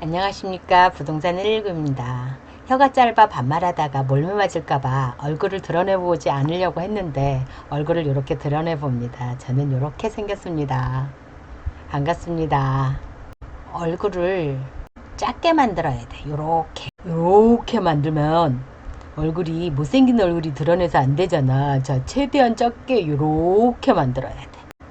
안녕하십니까. 부동산 119입니다. 혀가 짧아 반말하다가 몰매 맞을까봐 얼굴을 드러내보지 않으려고 했는데 얼굴을 이렇게 드러내봅니다. 저는 이렇게 생겼습니다. 반갑습니다. 얼굴을 작게 만들어야 돼. 요렇게 만들면 얼굴이 못생긴 얼굴이 드러내서 안 되잖아. 자, 최대한 작게 요렇게 만들어야 돼.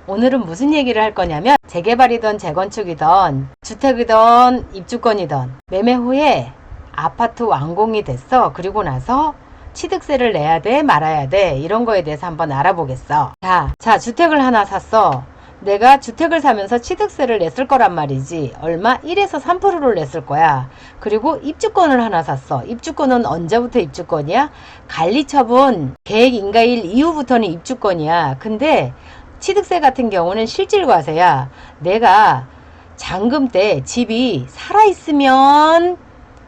오늘은 무슨 얘기를 할 거냐면 재개발이든 재건축이든 주택이든 입주권이든 매매 후에 아파트 완공이 됐어. 그리고 나서 취득세를 내야 돼 말아야 돼 이런 거에 대해서 한번 알아보겠어. 자 주택을 하나 샀어. 내가 주택을 사면서 취득세를 냈을 거란 말이지. 얼마? 1에서 3%를 냈을 거야. 그리고 입주권을 하나 샀어. 입주권은 언제부터 입주권이야? 관리처분 계획 인가일 이후부터는 입주권이야. 근데 취득세 같은 경우는 실질과세야. 내가 잔금 때 집이 살아있으면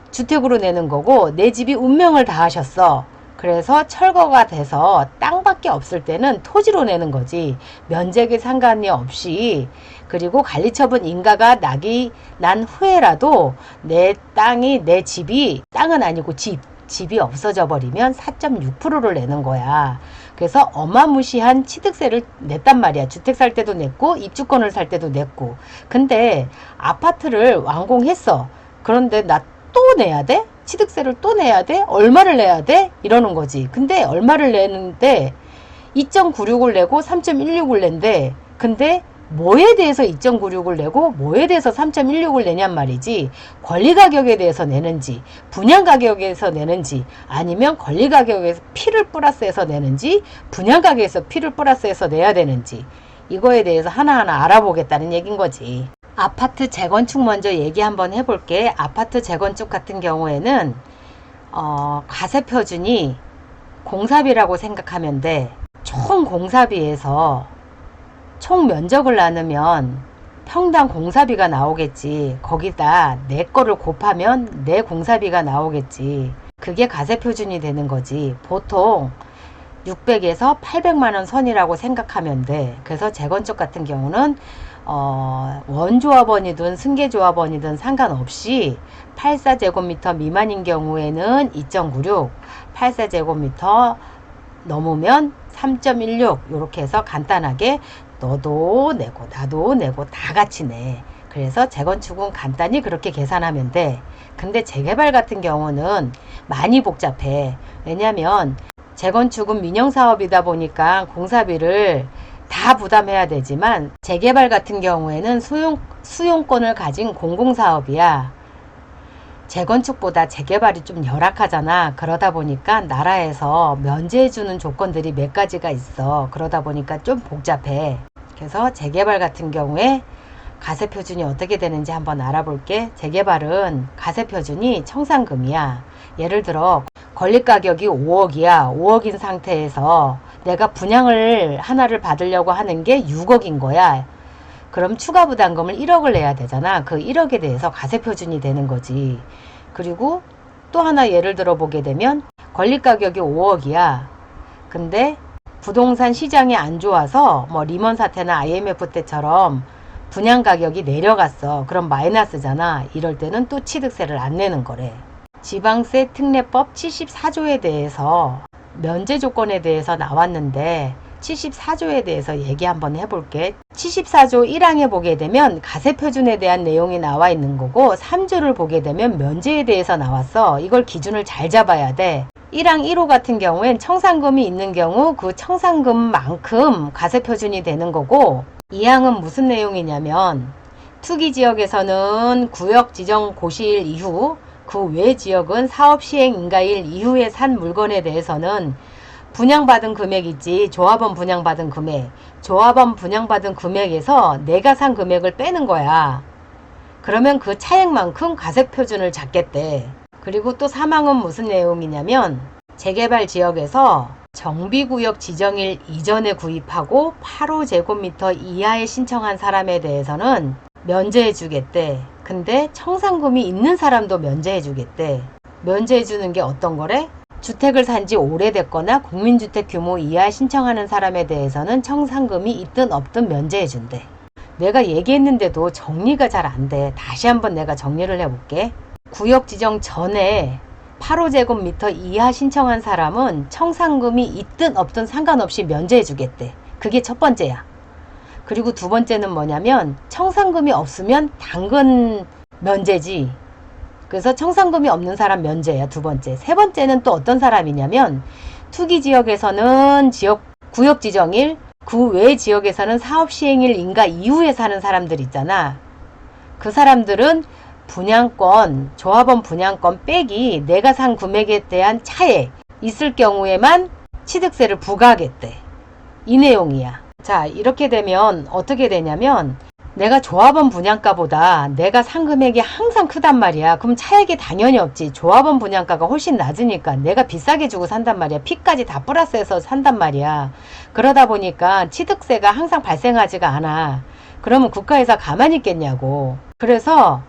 주택으로 내는 거고 내 집이 운명을 다하셨어. 그래서 철거가 돼서 땅밖에 없을 때는 토지로 내는 거지. 면적에 상관이 없이. 그리고 관리처분 인가가 난 후에라도 내 땅이 내 집이 땅은 아니고 집이 없어져 버리면 4.6%를 내는 거야. 그래서 어마무시한 취득세를 냈단 말이야. 주택 살 때도 냈고 입주권을 살 때도 냈고. 근데 아파트를 완공했어. 그런데 나 또 내야 돼? 취득세를 또 내야 돼? 얼마를 내야 돼? 이러는 거지. 근데 얼마를 내는데 2.96을 내고 3.16을 낸대. 근데 뭐에 대해서 2.96을 내고 뭐에 대해서 3.16을 내냔 말이지. 권리가격에 대해서 내는지 분양가격에서 내는지 아니면 권리가격에서 피를 플러스해서 내는지 분양가격에서 피를 플러스해서 내야 되는지 이거에 대해서 하나하나 알아보겠다는 얘긴 거지. 아파트 재건축 먼저 얘기 한번 해볼게. 아파트 재건축 같은 경우에는 가세표준이 공사비라고 생각하면 돼. 총 공사비에서 총 면적을 나누면 평당 공사비가 나오겠지. 거기다 내 거를 곱하면 내 공사비가 나오겠지. 그게 가세표준이 되는 거지. 보통 600에서 800만원 선이라고 생각하면 돼. 그래서 재건축 같은 경우는 원조합원이든 승계조합원이든 상관없이 84제곱미터 미만인 경우에는 2.96, 84제곱미터 넘으면 3.16 이렇게 해서 간단하게 너도 내고 나도 내고 다 같이 내. 그래서 재건축은 간단히 그렇게 계산하면 돼. 근데 재개발 같은 경우는 많이 복잡해. 왜냐면 재건축은 민영사업이다 보니까 공사비를 다 부담해야 되지만 재개발 같은 경우에는 수용권을 가진 공공사업이야. 재건축보다 재개발이 좀 열악하잖아. 그러다 보니까 나라에서 면제해주는 조건들이 몇 가지가 있어. 그러다 보니까 좀 복잡해. 그래서 재개발 같은 경우에 가세표준이 어떻게 되는지 한번 알아볼게. 재개발은 가세표준이 청산금이야. 예를 들어 권리가격이 5억이야. 5억인 상태에서 내가 분양을 하나를 받으려고 하는 게 6억인 거야. 그럼 추가 부담금을 1억을 내야 되잖아. 그 1억에 대해서 가세표준이 되는 거지. 그리고 또 하나 예를 들어 보게 되면 권리가격이 5억이야. 근데 부동산 시장이 안 좋아서 뭐 리먼 사태나 IMF 때처럼 분양 가격이 내려갔어. 그럼 마이너스잖아. 이럴 때는 또 취득세를 안 내는 거래. 지방세 특례법 74조에 대해서 면제 조건에 대해서 나왔는데 74조에 대해서 얘기 한번 해볼게. 74조 1항에 보게 되면 가세표준에 대한 내용이 나와 있는 거고 3조를 보게 되면 면제에 대해서 나왔어. 이걸 기준을 잘 잡아야 돼. 1항 1호 같은 경우엔 청산금이 있는 경우 그 청산금만큼 가세표준이 되는 거고 2항은 무슨 내용이냐면 투기지역에서는 구역 지정 고시일 이후 그 외 지역은 사업 시행 인가일 이후에 산 물건에 대해서는 분양받은 금액 있지. 조합원 분양받은 금액. 조합원 분양받은 금액에서 내가 산 금액을 빼는 거야. 그러면 그 차액만큼 가세표준을 잡겠대. 그리고 또 3항은 무슨 내용이냐면 재개발 지역에서 정비구역 지정일 이전에 구입하고 8호제곱미터 이하에 신청한 사람에 대해서는 면제해 주겠대. 근데 청산금이 있는 사람도 면제해 주겠대. 면제해 주는 게 어떤 거래? 주택을 산 지 오래됐거나 국민주택 규모 이하 신청하는 사람에 대해서는 청산금이 있든 없든 면제해 준대. 내가 얘기했는데도 정리가 잘 안 돼. 다시 한번 내가 정리를 해볼게. 구역 지정 전에 8호제곱미터 이하 신청한 사람은 청산금이 있든 없든 상관없이 면제해 주겠대. 그게 첫 번째야. 그리고 두 번째는 뭐냐면 청산금이 없으면 당근 면제지. 그래서 청산금이 없는 사람 면제야. 두 번째. 세 번째는 또 어떤 사람이냐면 투기지역에서는 구역 지정일, 그 외 지역에서는 사업 시행일 인가 이후에 사는 사람들 있잖아. 그 사람들은 분양권, 조합원 분양권 빼기 내가 산 금액에 대한 차액 있을 경우에만 취득세를 부과하겠대. 이 내용이야. 자, 이렇게 되면 어떻게 되냐면 내가 조합원 분양가보다 내가 산 금액이 항상 크단 말이야. 그럼 차액이 당연히 없지. 조합원 분양가가 훨씬 낮으니까 내가 비싸게 주고 산단 말이야. 피까지 다 플러스해서 산단 말이야. 그러다 보니까 취득세가 항상 발생하지가 않아. 그러면 국가에서 가만히 있겠냐고. 그래서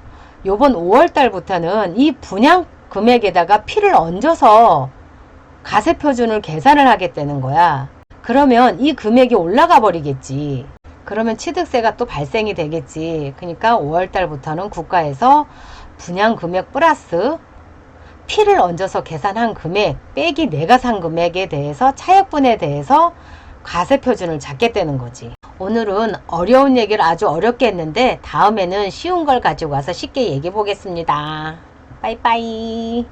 요번 5월 달부터는 이 분양 금액에다가 피를 얹어서 가세표준을 계산을 하겠다는 거야. 그러면 이 금액이 올라가 버리겠지. 그러면 취득세가 또 발생이 되겠지. 그러니까 5월 달부터는 국가에서 분양 금액 플러스 피를 얹어서 계산한 금액 빼기 내가 산 금액에 대해서 차액분에 대해서 가세표준을 잡겠다는 거지. 오늘은 어려운 얘기를 아주 어렵게 했는데 다음에는 쉬운 걸 가지고 와서 쉽게 얘기해 보겠습니다. 빠이빠이.